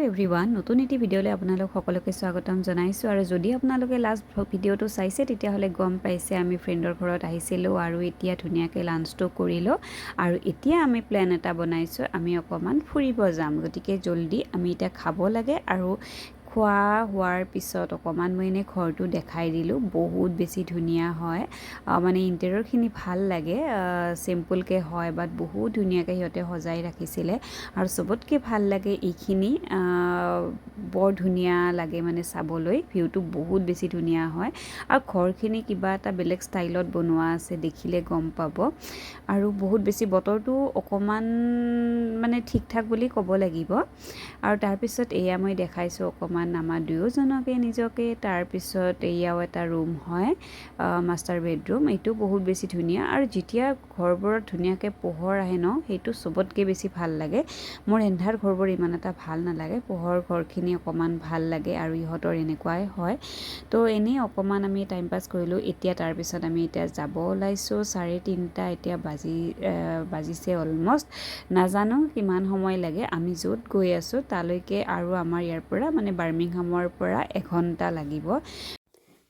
Hello everyone नतुन eighty भिडिओले आपनालोक सकलोके स्वागतम जनाइছো आरो जदि आपनालोके लास्ट भिडिओটো चाइছে তেতিয়াহলে গম পাইছে আমি ফ্ৰেণ্ডৰ ঘৰত আহিছিলো আৰু এতিয়া ধুনিয়াকে লাঞ্চটো কৰিলো আৰু এতিয়া আমি প্ল্যান এটা বনাইছো আমি অকমান ফুৰিব যাম গতিকে জলদি আমি এটা খাব লাগে আৰু খোৱা হোৱাৰ পিছত অকমান মই এনে ঘৰটো দেখাই দিলো বহুত বেছি ধুনিয়া হয় মানে ইন্টেৰিয়ৰখিনি ভাল লাগে সিম্পলকে হয় বাট বহুত ধুনিয়াকে হিয়তে সজাই ৰাখিছিলে আৰু সবতকে ভাল লাগে এইখিনি বৰ ধুনিয়া লাগে মানে চাবলৈ ভিউটো বহুত বেছি ধুনিয়া হয় আৰু ঘৰখিনি কিবা এটা বেলেগ ষ্টাইলত বনোৱা আছে দেখিলে গম পাব আৰু বহুত বেছি বতৰটো অকমান মানে ঠিক ঠাক বুলি ক'ব লাগিব আৰু তাৰ পিছত এয়া মই দেখাইছো অকমান আমাৰ দুয়োজনকে নিজকে তাৰ পিছত এয়াও এটা ৰুম হয় মাষ্টাৰ বেডৰুম এইটো বহুত বেছি ধুনিয়া আৰু যেতিয়া ঘৰবোৰত ধুনিয়াকে পোহৰ আহে ন সেইটো সবতকে বেছি ভাল লাগে মোৰ এন্ধাৰ ঘৰবোৰ ইমান এটা ভাল নালাগে পোহৰ ঘৰখিনি অকমান ভাল লাগে আৰু ইহতৰ এনেকুৱাই হয় তো এনে অকমান আমি টাইম পাস কৰিলো এতিয়া তাৰ পিছত আমি এতিয়া যাব ওলাইছো 3:30 এতিয়া বাজিছে অলমোস্ট নাজানো কিমান সময় লাগে আমি যত গৈ আছো তালৈকে আৰু আমাৰ ইয়াৰ পৰা মানে বাৰ্মিংহামৰ পৰা 1 ঘণ্টা লাগিব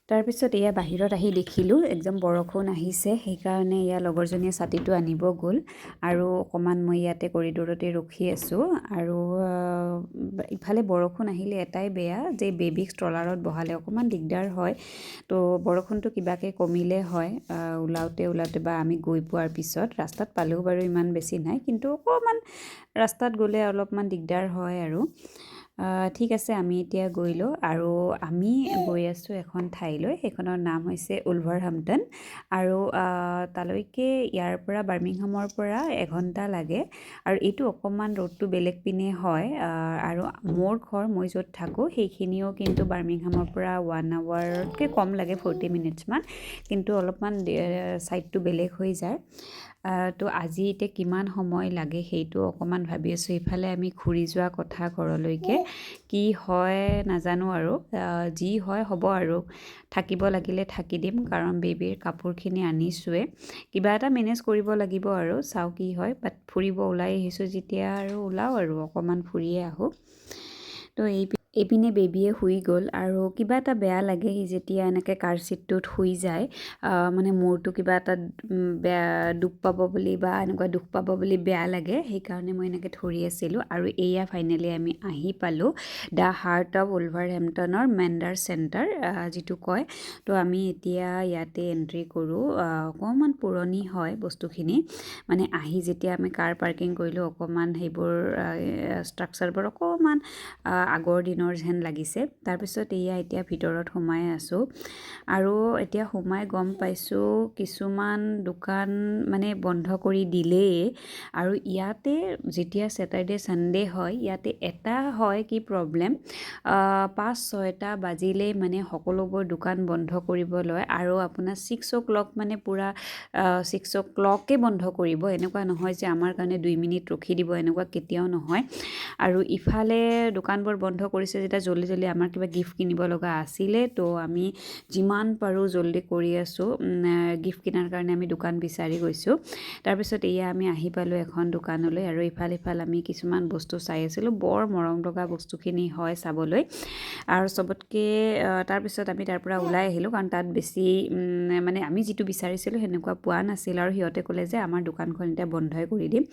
তাৰ পিছত এয়া বাহিৰত আহি দেখিলো একদম বৰষুণ আহিছে সেই কাৰণে এয়া লগৰজনীয়ে ছাতিটো আনিব গল আৰু অকমান মই ইয়াতে কৰিডৰতে ৰখি আছো আৰু ইফালে বৰষুণ আহিলে এটাই বেয়া যে বেবিক ষ্ট্ৰলাৰত বহালে অকমান দিগদাৰ হয় তো বৰষুণটো কিবাকে কমিলে হয় উলাওতে বা আমি গৈ পোৱাৰ পিছত ৰাস্তাত পালেও বাৰু ইমান বেছি নাই কিন্তু অকমান ৰাস্তাত গলে অলপমান দিগদাৰ হয় আৰু ঠিক আছে আমি এতিয়া গৈলো আৰু আমি গৈ আছো এখন ঠাইলৈ সেইখনৰ নাম হৈছে উলভাৰহাম্পটন আৰু তালৈকে ইয়াৰ পৰা বাৰ্মিংহামৰ পৰা 1 ঘণ্টা লাগে আৰু এইটো অকমান ৰোডটো বেলেগ পিনে হয় আৰু মোৰ ঘৰ মই যত থাকো সেইখিনিও কিন্তু বাৰ্মিংহামৰ পৰা 1 আৱাৰতকে কম লাগে 40 মিনিটছ মান কিন্তু অলপমান সাইডটো বেলেগ হৈ যায় তো আজি ইতে কিমান সময় লাগে সেইটো অকমান ভাবি আছো ইফালে আমি ঘুৰি যোৱা কথা ঘৰলৈকে কি হয় নাজানো আৰু যি হয় হ'ব আৰু থাকিব লাগিলে থাকি দিম কাৰণ বেবিৰ কাপোৰখিনি আনিছোৱে কিবা এটা মেনেজ কৰিব লাগিব আৰু চাও কি হয় বাট ফুৰিব ওলাই আহিছো যেতিয়া আৰু ওলাও আৰু অকমান ফুৰিয়ে আহো তো এইপিনে বেবিয়ে শুই গ'ল আৰু কিবা এটা বেয়া লাগে যেতিয়া এনেকে কাৰ সিটটোত শুই যায় মানে মোৰটো কিবা এটা বেয়া দুখ পাব বুলি বা এনেকুৱা দুখ পাব বুলি বেয়া লাগে সেই কাৰণে মই এনেকে ধৰি আছিল আৰু এয়া ফাইনালি আমি আহি পালো দা হাৰ্ট অফ উলভাৰহেম্পটনৰ মেণ্ডাৰ চেণ্টাৰ যেটো কয় তো আমি এতিয়া ইয়াতে এন্ট্ৰি কৰো অকমান পুৰণি হয় বস্তুখিনি মানে আহি যেতিয়া আমি কাৰ পাৰ্কিং কৰিলো অকমান হেবোৰ ষ্ট্ৰাকচাৰবোৰ অকমান আগৰ দিনৰ যেন লাগিছে তাৰ পিছত এয়া এতিয়া ভিতৰত সোমাই আছো আৰু এতিয়া সোমাই গম পাইছো কিছুমান দোকান মানে বন্ধ কৰি দিলে আৰু ইয়াতে যেতিয়া স্যাটাৰডে সানডে হয় ইয়াতে এটা হয় কি প্ৰবলেম 5-6টা বাজিলে মানে সকলোবোৰ দোকান বন্ধ কৰিব লয় আৰু আপোনাৰ 6 o'clock মানে পুৰা 6 o'clockকে বন্ধ কৰিব এনেকুৱা নহয় যে আমাৰ কাৰণে 2 মিনিট ৰখি দিব এনেকুৱা কেতিয়াও নহয় আৰু ইফালে দোকানবোৰ বন্ধ কৰিছে যেটা জলদি আমাৰ কিবা গিফট কিনিব লগা আছিল তো আমি যিমান পাৰো জলদি কৰি আছো গিফট কিনাৰ কাৰণে আমি দোকান বিচাৰি গৈছো তাৰ পিছত এয়া আমি আহি পালো এখন দোকানলৈ আৰু ইফাল আমি কিছুমান বস্তু চাই আছিলো বৰ মৰম লগা বস্তুখিনি হয় চাবলৈ আৰু সবতকে তাৰ পিছত আমি তাৰ পৰা ওলাই আহিলো কাৰণ তাত বেছি মানে আমি যেটো বিচাৰিছিলো হেনেকুৱা পোৱা নাছিল আৰু হিয়তে ক'লে যে আমাৰ দোকানখন এতিয়া বন্ধই কৰি দিম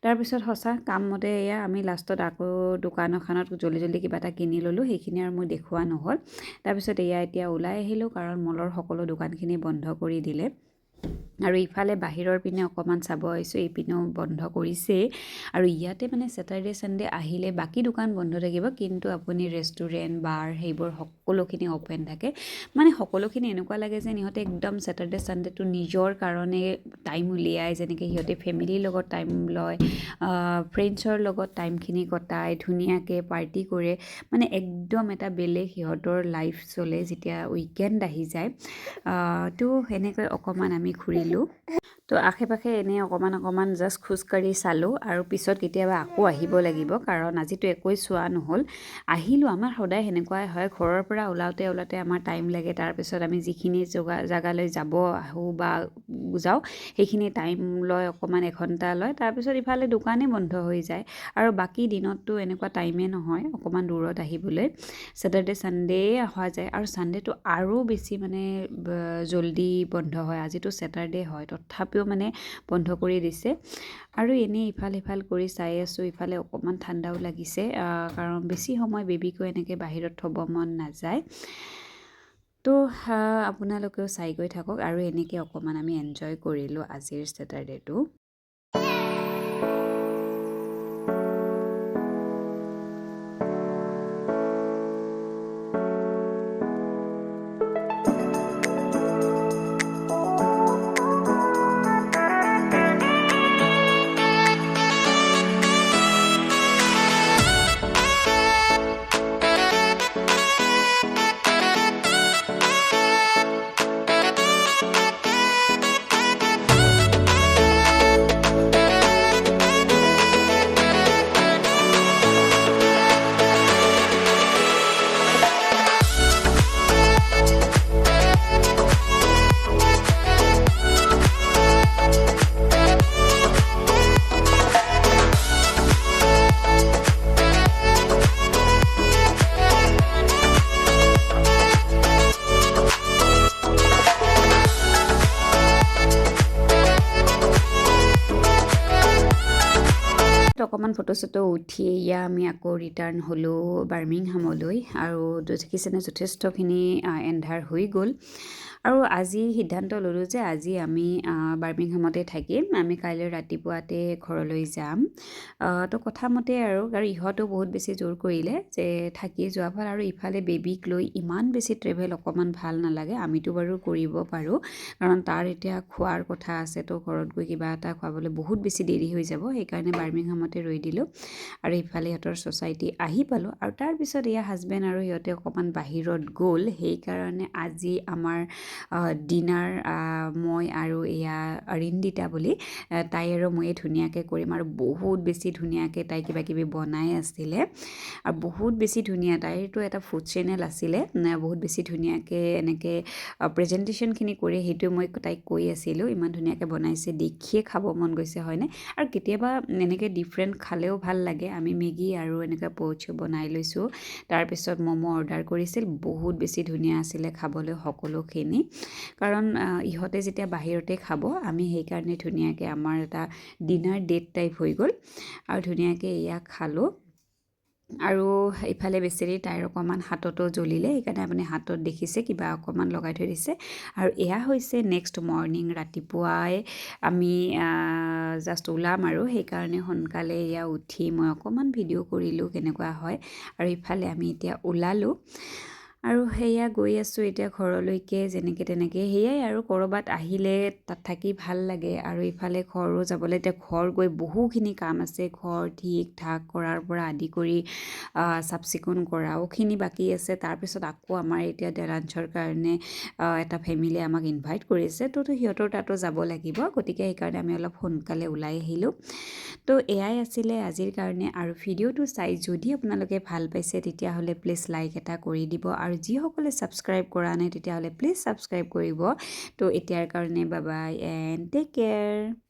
তাৰ পিছত হসা কাম মতে এয়া আমি লাষ্টত আকৌ দোকান এখনত জলদি কিবা এটা কিনি ললো সেইখিনি আৰু মই দেখুৱা নহল তাৰ পিছত এয়া এতিয়া ওলাই আহিলো কাৰণ মলৰ সকলো দোকানখিনি বন্ধ কৰি দিলে আৰু ইফালে বাহিৰৰ পিনে অকমান চাব আইছো এই পিনেও বন্ধ কৰিছে আৰু ইয়াতে মানে স্যাটাৰডে সানডে আহিলে বাকি দোকান বন্ধ থাকিব কিন্তু আপুনি ৰেষ্টুৰেন্ট বাৰ হেবোৰ সকলোখিনি ওপেন থাকে মানে সকলোখিনি এনেকুৱা লাগে যে নিহতে একদম স্যাটাৰডে সানডে টো নিজৰ কাৰণে টাইম উলিয়াই যেনেকৈ হিয়তে ফেমিলিৰ লগত টাইম লয় ফ্ৰেণ্ডছৰ লগত টাইমখিনি কটাই ধুনিয়াকে পাৰ্টি কৰে মানে একদম এটা বেলেগ হিয়তৰ লাইফ চলে যেতিয়া উইকেন্ড আহি যায় তো হেনেকৈ অকমান আমি ঘুৰিলো তো আশে-পাশে এনেই অকণমান জাষ্ট খোজকাঢ়ি চালোঁ আৰু পিছত কেতিয়াবা আকৌ আহিব লাগিব কাৰণ আজিতো একোৱে চোৱা নহ'ল। আহিলোঁ, আমাৰ সদায় সেনেকুৱাই হয়, ঘৰৰ পৰা ওলাওঁতে আমাৰ টাইম লাগে। তাৰপিছত আমি যিখিনি জেগালৈ যাব আহোঁ বা যাওঁ সেইখিনি টাইম লয়, অকণমান এঘণ্টা লয়। তাৰপিছত ইফালে দোকানেই বন্ধ হৈ যায় আৰু বাকী দিনততো এনেকুৱা টাইমেই নহয় অকণমান দূৰত আহিবলৈ। ছেটাৰডে ছানডে অহা যায় আৰু ছানডেটো আৰু বেছি মানে জল্দি বন্ধ হয়। আজিতো ছেটাৰডে হয়, তথাপিও মানে বন্ধ কৰি দিছে আৰু এনেই ইফাল সিফাল কৰি চাই আছোঁ। ইফালে অকণমান ঠাণ্ডাও লাগিছে কাৰণ বেছি সময় বেবীকো এনেকৈ বাহিৰত থ'ব মন নাযায়। তো আপোনালোকেও চাই গৈ থাকক আৰু এনেকৈ অকণমান আমি এনজয় কৰিলোঁ আজিৰ ছেটাৰডেটো। অকণমান ফটো চটো উঠি এয়া আমি আকৌ ৰিটাৰ্ণ হ'লোঁ বাৰ্মিংহামলৈ আৰু দেখিছেনে যথেষ্টখিনি এন্ধাৰ হৈ গ'ল। আৰু আজি সিদ্ধান্ত ল'লোঁ যে আজি আমি বাৰ্মিংহামতে থাকিম, আমি কাইলৈ ৰাতিপুৱাতে ঘৰলৈ যাম। তো কথামতে আৰু ইহঁতেও বহুত বেছি জোৰ কৰিলে যে থাকি যোৱা ভাল আৰু ইফালে বেবীক লৈ ইমান বেছি ট্ৰেভেল অকণমান ভাল নালাগে। আমিতো বাৰু কৰিব পাৰোঁ কাৰণ তাৰ এতিয়া খোৱাৰ কথা আছে, তো ঘৰত গৈ কিবা এটা খুৱাবলৈ বহুত বেছি দেৰি হৈ যাব। সেইকাৰণে বাৰ্মিংহামতে ৰৈ দিলোঁ আৰু ইফালে সিহঁতৰ ছ'চাইটি আহি পালোঁ আৰু তাৰপিছত এয়া হাজবেণ্ড আৰু সিহঁতে অকণমান বাহিৰত গ'ল। সেইকাৰণে আজি আমাৰ ডিনাৰ মই আৰু এয়া অৰিন্দিতা বুলি তাই আৰু ময়ে ধুনীয়াকৈ কৰিম আৰু বহুত বেছি ধুনীয়াকৈ তাই কিবা কিবি বনাই আছিলে আৰু বহুত বেছি ধুনীয়া। তাইৰতো এটা ফুড চেনেল আছিলে, বহুত বেছি ধুনীয়াকৈ এনেকৈ প্ৰেজেণ্টেশ্যনখিনি কৰি সেইটো মই তাইক কৈ আছিলোঁ। ইমান ধুনীয়াকৈ বনাইছে, দেখিয়ে খাব মন গৈছে হয়নে। আৰু কেতিয়াবা এনেকৈ ডিফাৰেণ্ট খালেও ভাল লাগে। আমি মেগী আৰু এনেকৈ প'চ বনাই লৈছোঁ, তাৰপিছত ম'ম' অৰ্ডাৰ কৰিছিল, বহুত বেছি ধুনীয়া আছিলে খাবলৈ সকলোখিনি। কাৰণ ইহঁতে যেতিয়া বাহিৰতে খাব, আমি সেইকাৰণে ধুনীয়াকৈ আমাৰ এটা ডিনাৰ ডেট টাইপ হৈ গ'ল আৰু ধুনীয়াকৈ এয়া খালোঁ। আৰু ইফালে বেচেৰি তাইৰ অকণমান হাততো জ্বলিলে, সেইকাৰণে আপুনি হাতত দেখিছে কিবা অকণমান লগাই থৈ দিছে। আৰু এয়া হৈছে নেক্সট মৰ্ণিং, ৰাতিপুৱাই আমি জাষ্ট ওলাম আৰু সেইকাৰণে সোনকালে এয়া উঠি মই অকণমান ভিডিঅ' কৰিলোঁ কেনেকুৱা হয়। আৰু ইফালে আমি এতিয়া ওলালোঁ আৰু সেয়া গৈ আছোঁ এতিয়া ঘৰলৈকে যেনেকৈ তেনেকৈ। সেয়াই আৰু ক'ৰবাত আহিলে তাত থাকি ভাল লাগে আৰু ইফালে ঘৰো যাবলৈ এতিয়া ঘৰ গৈ বহুখিনি কাম আছে। ঘৰ ঠিক ঠাক কৰাৰ পৰা আদি কৰি চাফ চিকুণ কৰাওখিনি বাকী আছে। তাৰপিছত আকৌ আমাৰ এতিয়া লাঞ্চৰ কাৰণে এটা ফেমিলিয়ে আমাক ইনভাইট কৰিছে, তো সিহঁতৰ তাতো যাব লাগিব। গতিকে সেইকাৰণে আমি অলপ সোনকালে ওলাই আহিলোঁ। তো এয়াই আছিলে আজিৰ কাৰণে আৰু ভিডিঅ'টো চাই যদি আপোনালোকে ভাল পাইছে তেতিয়াহ'লে প্লিজ লাইক এটা কৰি দিব আৰু যিসকলে ছাবস্ক্ৰাইব কৰা নাই তেতিয়াহ'লে প্লিজ ছাবস্ক্ৰাইব কৰিব। তো এতিয়াৰ কাৰণে bye bye and take care.